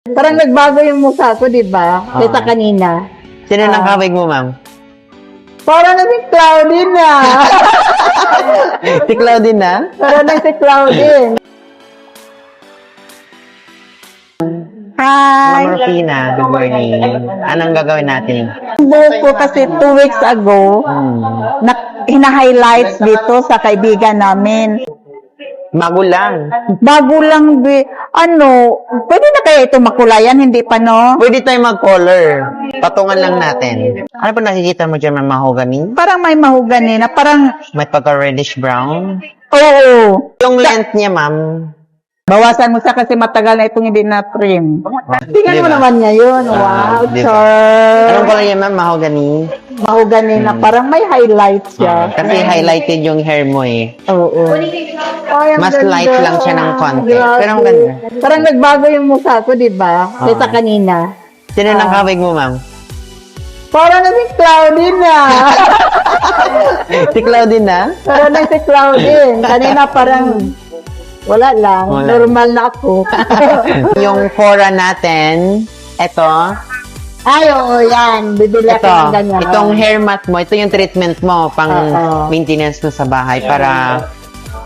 Parang nagbago yung mukha ko, di ba? Kaysa kanina. Sino nang kawig mo, ma'am? Parang na si Claudine na. Si Claudine na? Parang na si Claudine. Hi! Ma'am Rufina, good morning. Anong gagawin natin? Buhok ko kasi 2 weeks ago, hina-highlights dito sa kaibigan namin. Bago lang. Bago lang, pwede na kaya ito makulayan, hindi pa, no? Pwede tayo mag-color. Patungan lang natin. Ano pa nakikita mo dyan, ma'am, mahogany? Parang may mahugani na parang, May pagka-reddish brown. oo. Yung length niya, ma'am. Bawasan mo sa kasi matagal na itong hindi na trim. Tingnan mo Diba? naman ngayon. Wow, diba? char. Anong color yan, ma'am? Mahogany? Mahugani na parang may highlights siya. Kasi highlighted yung hair mo eh. Oo. Ay, ang Mas ganda. light lang siya ng konti. Grabe. Pero ang ganda. Parang nagbago yung mukha ko, di ba? Kaysa kanina. Sino nang kawig mo, ma'am? Parang na si Claudine na. Si Claudine na? Parang na si Claudine. Kanina parang wala lang. Wala. Normal na ako. Yung fora natin, eto, Ay, oo, yan. Bibili ako ng ganyan. itong hair mask mo, ito yung treatment mo pang Oo. maintenance mo sa bahay para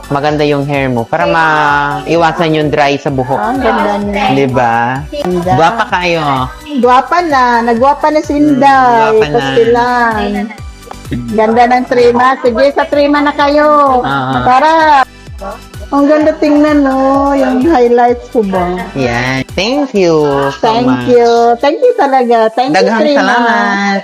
maganda yung hair mo. Para maiwasan yung dry sa buhok. Ang ganda niya. Diba? Ganda. Gwapa kayo. Gwapa na. Nagwapa na si Inday. Gwapa na. Pastilan. Ganda ng trima. Sige, sa trima na kayo. Ah. Para. Ang ganda tingnan, no? Yung highlights ko ba? Yan. Thank you so Thank much. you. Thank you talaga. Thank you, Daghang trima. salamat.